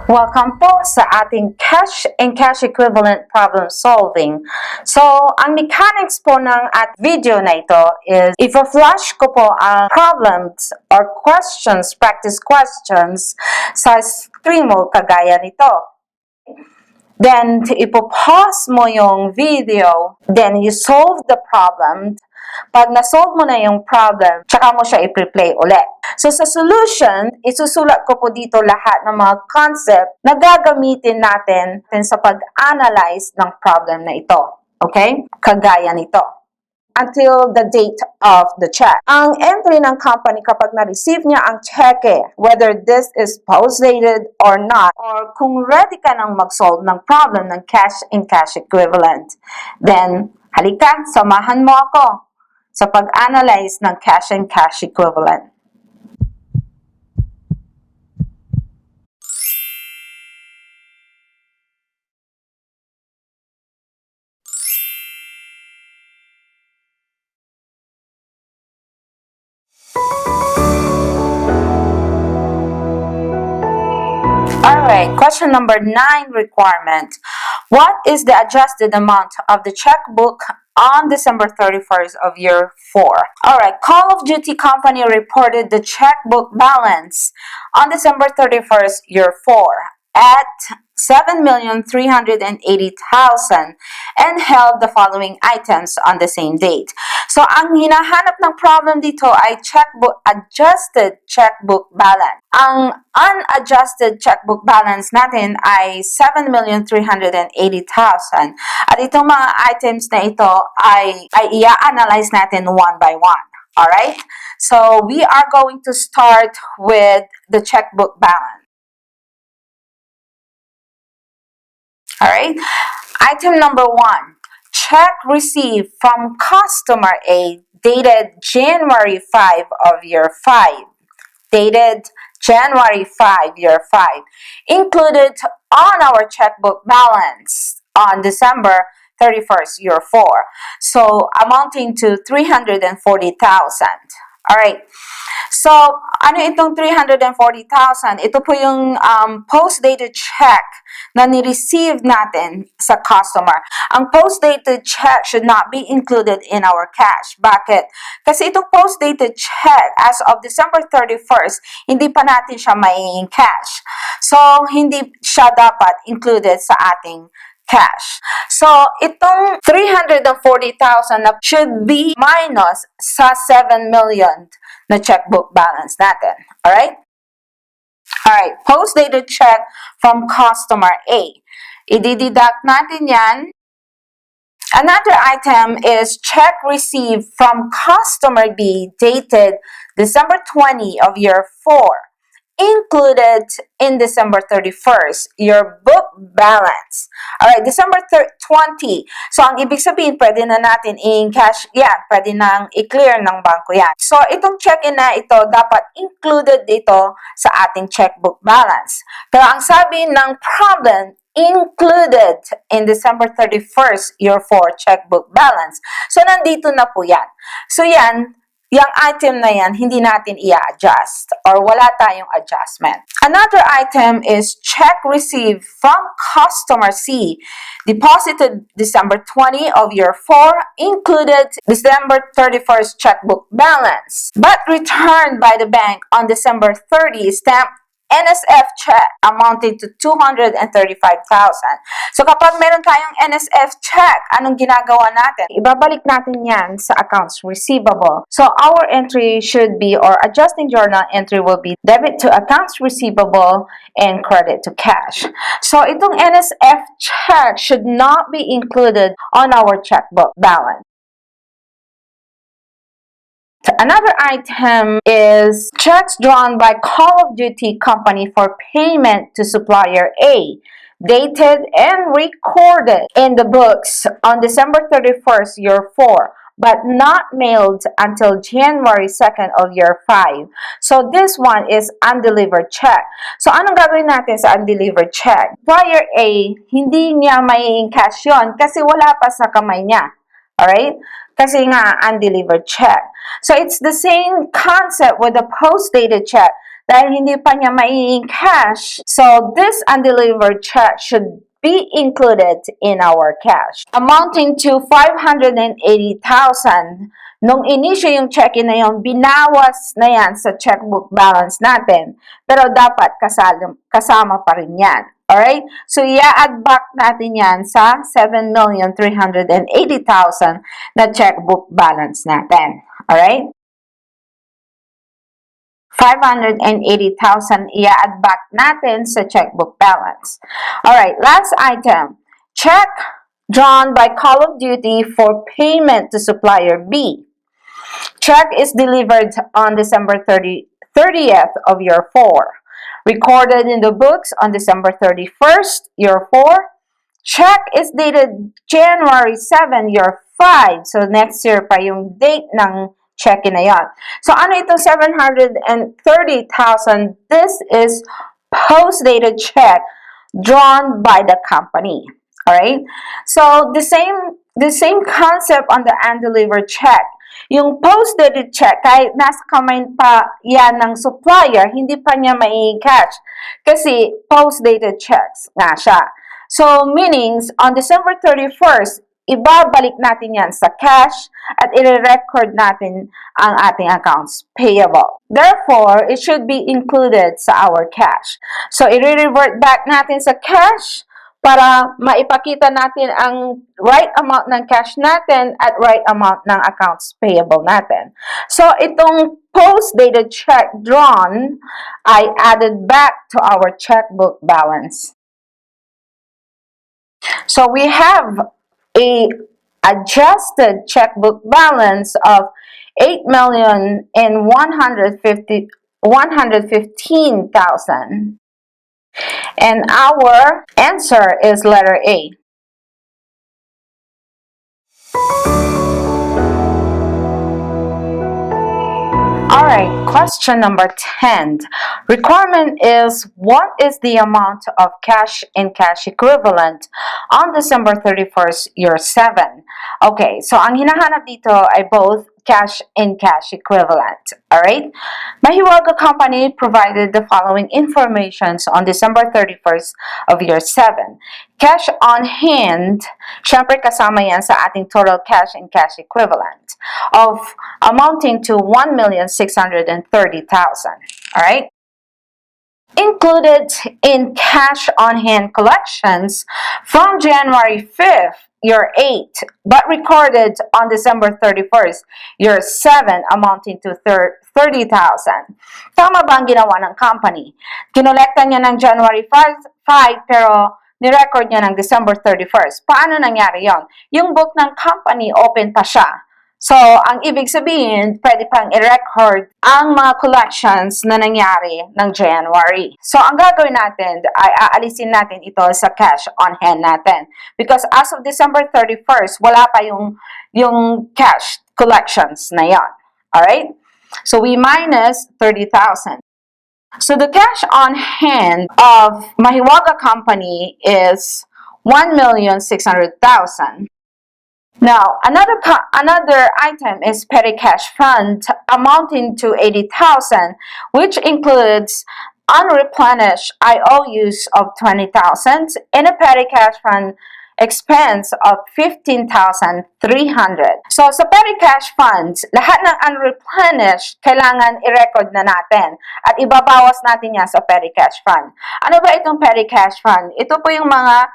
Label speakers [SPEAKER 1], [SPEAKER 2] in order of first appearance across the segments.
[SPEAKER 1] Welcome po sa ating cash and cash equivalent problem solving. So, ang mechanics po ng video na ito is, i-flash ko po ang problems or questions, practice questions sa screen mo kagaya nito. Then, ipo-pause mo yung video, then you solve the problem. Pag na-solve mo na yung problem, tsaka mo siya i-play ulit. So, sa solution, isusulat ko po dito lahat ng mga concept na gagamitin natin sa pag-analyze ng problem na ito. Okay? Kagaya nito. Until the date of the check. Ang entry ng company kapag na-receive niya ang cheque, whether this is post-dated or not, or kung ready ka nang mag-solve ng problem ng cash and cash equivalent, then halika, samahan mo ako sa pag-analyze ng cash and cash equivalent. Alright, question number 9 requirement. What is the adjusted amount of the checkbook on December 31st of year 4? Alright, Call of Duty Company reported the checkbook balance on December 31st, year 4 at 7,380,000 and held the following items on the same date. So, ang hinahanap ng problem dito ay adjusted checkbook balance. Ang unadjusted checkbook balance natin ay 7,380,000. At itong mga items na ito ay i-analyze natin one by one. Alright? So, we are going to start with the checkbook balance. Alright? Item number 1. Check received from customer A dated January 5 of year 5. Dated January 5, year 5. Included on our checkbook balance on December 31st, year 4. So, amounting to 340,000. Alright. So, ano itong 340,000? Ito po yung post-dated check na ni-receive natin sa customer. Ang post-dated check should not be included in our cash. Bakit? Kasi itong post-dated check as of December 31st, hindi pa natin siya may cash. So, hindi siya dapat included sa ating cash. So, itong 340,000 na should be minus sa 7 million na checkbook balance natin. Alright? Alright. Post-dated check from customer A. I-deduct natin yan. Another item is check received from customer B dated December 20 of year 4. Included in December 31st, your book balance. Alright, December 20. So, ang ibig sabihin, pwede na natin in-cash yan. Pwede nang i-clear ng bangko yan. So, itong check-in na ito, dapat included dito sa ating checkbook balance. Pero ang sabi ng problem, included in December 31st, year 4 checkbook balance. So, nandito na po yan. So, yan, yung item na yan, hindi natin i-adjust or wala tayong adjustment. Another item is check received from customer C, deposited December 20 of year 4, included December 31st checkbook balance, but returned by the bank on December 30, stamped NSF check amounting to 235,000. So, kapag meron tayong NSF check, anong ginagawa natin? Ibabalik natin yan sa accounts receivable. So, our entry should be, or adjusting journal entry will be debit to accounts receivable and credit to cash. So, itong NSF check should not be included on our checkbook balance. Another item is checks drawn by Call of Duty Company for payment to supplier A, dated and recorded in the books on December 31st, year 4, but not mailed until January 2nd of year 5. So, this one is undelivered check. So, anong gagawin natin sa undelivered check? Supplier A, hindi niya may cash yun kasi wala pa sa kamay niya. Alright? Kasi nga, undelivered check. So, it's the same concept with the post-dated check. dahil hindi pa niya maiing cash. So, this undelivered check should be included in our cash. Amounting to 580,000. Nung inisyo yung check-in na yun, binawas na yan sa checkbook balance natin. Pero dapat kasama pa rin yan. Alright? So, i-add back natin yan sa 7,380,000 na checkbook balance natin. Alright? 580,000 i-add back natin sa checkbook balance. Alright, last item. Check drawn by Call of Duty for payment to supplier B. Check is delivered on December 30th of year 4. Recorded in the books on December 31st, year 4. Check is dated January 7, year 5. So, next year pa yung date ng check-in na yan. So, ano itong 730,000? This is post-dated check drawn by the company. Alright? So, the same concept on the undelivered check. Yung post-dated check, kahit nasa kamay pa yan ng supplier, hindi pa niya mai-cash. Kasi post-dated checks nga siya. So, meanings, on December 31st, ibabalik natin yan sa cash at i-record natin ang ating accounts payable. Therefore, it should be included sa our cash. So, i-revert back natin sa cash para maipakita natin ang right amount ng cash natin at right amount ng accounts payable natin. So, itong post-dated check drawn ay added back to our checkbook balance. So, we have a adjusted checkbook balance of 8,115,000. And our answer is letter A. Alright, question number 10. Requirement is, what is the amount of cash and cash equivalent on December 31st, year 7? Okay, so ang hinahanap dito ay both cash and cash equivalent. Alright? Mahiwaga Company provided the following informations on December 31st of year 7. Cash on hand, syempre kasama yan sa ating total cash and cash equivalent of amounting to 1,630,000. Alright? Included in cash on hand collections from January 5th, year 8, but recorded on December 31st, year 7, amounting to 30,000. Tama ba ang ginawa ng company? Kinolekta niya ng January 5, pero nirecord niya ng December 31st. Paano nangyari yon? Yung book ng company, open pa siya. So, ang ibig sabihin, pwede pang i-record ang mga collections na nangyari ng January. So, ang gagawin natin ay aalisin natin ito sa cash on hand natin. Because as of December 31st, wala pa yung cash collections na yan. Alright? So, we minus 30,000. So, the cash on hand of Mahiwaga Company is 1,600,000. Now, another item is petty cash fund amounting to 80,000, which includes unreplenished IOUs of 20,000 and a petty cash fund expense of 15,300. So, sa petty cash funds, lahat ng unreplenished, kailangan i-record na natin at ibabawas natin yan sa petty cash fund. Ano ba itong petty cash fund? Ito po yung mga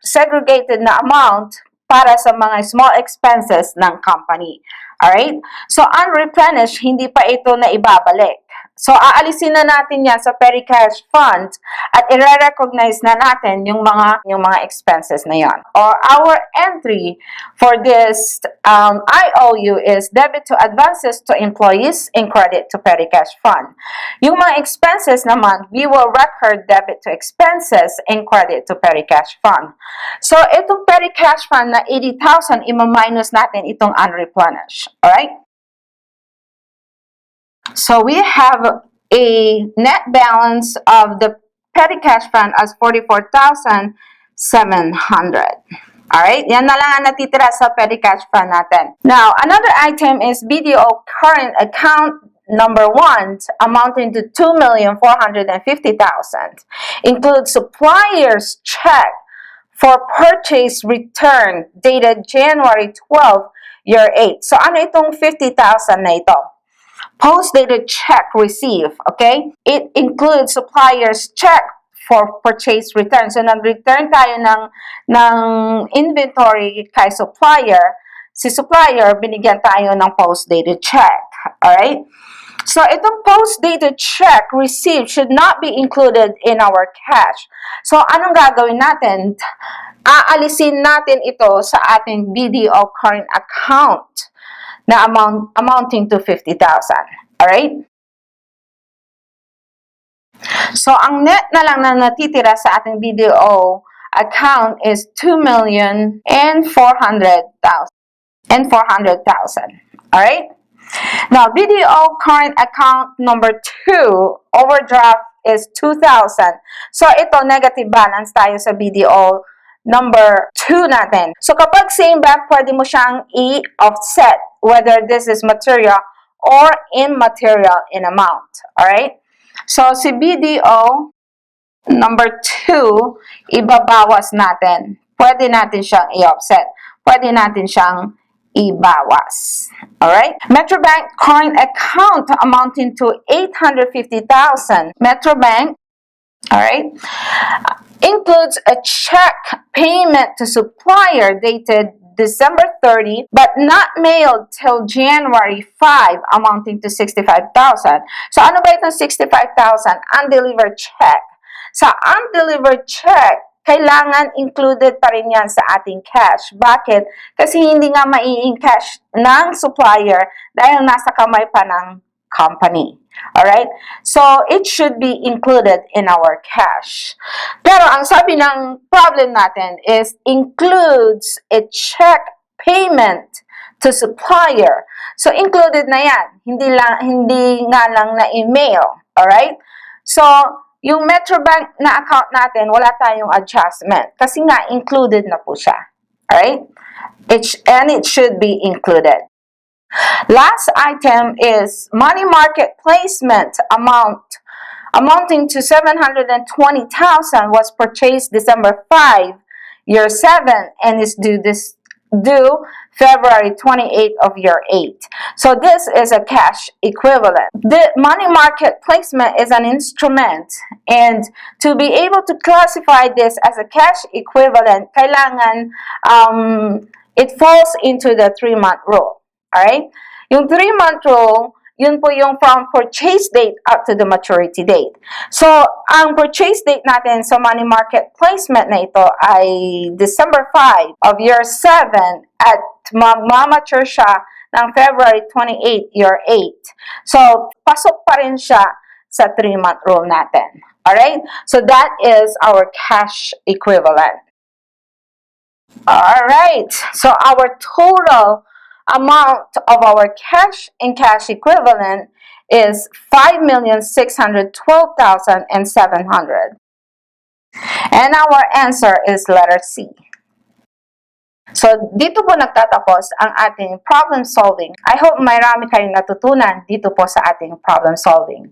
[SPEAKER 1] segregated na amount para sa mga small expenses ng company. Alright? So, unreplenished, hindi pa ito na ibabalik. So, aalisin na natin yan sa petty cash fund at i-recognize na natin yung mga expenses na yan. Or our entry for this IOU is debit to advances to employees and credit to petty cash fund. Yung mga expenses naman, we will record debit to expenses and credit to petty cash fund. So, itong petty cash fund na 80,000, ima-minus natin itong unreplenished. Alright? So, we have a net balance of the petty cash fund as 44,700. Alright? Yan na lang ang natitira sa petty cash fund natin. Now, another item is BDO current account number 1 amounting to 2,450,000 includes supplier's check for purchase return dated January 12, year 8. So ano itong 50,000 na ito? Post-dated check received, okay? It includes supplier's check for purchase return. So, nag-return tayo ng inventory kay supplier. Si supplier, binigyan tayo ng post-dated check. Alright? So, itong post-dated check received should not be included in our cash. So, anong gagawin natin? Aalisin natin ito sa ating BDO current account na amounting to 50,000. Alright? So, ang net na lang na natitira sa ating BDO account is 2,400,000. Alright? Now, BDO current account number 2, overdraft is 2,000. So, ito, negative balance tayo sa BDO number 2 natin. So, kapag same bank, pwede mo siyang i-offset whether this is material or immaterial in amount. Alright? So, si BDO number 2, ibabawas natin. Pwede natin siyang i-offset. Pwede natin siyang ibawas. Alright? Metrobank current account amounting to 850,000. Metrobank, alright, includes a check payment to supplier dated December 30 but not mailed till January 5 amounting to 65,000. So ano ba itong 65,000? Undelivered check. Sa undelivered check, kailangan included pa rin yan sa ating cash. Bakit? Kasi hindi nga mai-encash ng supplier dahil nasa kamay pa ng company. Alright? So, it should be included in our cash. Pero, ang sabi ng problem natin is includes a check payment to supplier. So, included na yan. Hindi nga lang na email. Alright? So, yung Metrobank na account natin, wala tayong adjustment. Kasi nga, included na po siya. Alright? And it should be included. Last item is money market placement amounting to 720,000 was purchased December 5, year 7, and is due February 28 of year 8. So this is a cash equivalent. The money market placement is an instrument, and to be able to classify this as a cash equivalent, kailangan it falls into the 3-month rule. Alright? Yung 3-month rule, yun po yung from purchase date up to the maturity date. So, ang purchase date natin sa money market placement na ito ay December 5 of year 7 at mag-mature siya ng February 28, year 8. So, pasok pa rin siya sa 3-month rule natin. Alright? So, that is our cash equivalent. Alright. So, our total amount of our cash and cash equivalent is 5,612,700. And our answer is letter C. So, dito po nagtatapos ang ating problem solving. I hope marami kayong natutunan dito po sa ating problem solving.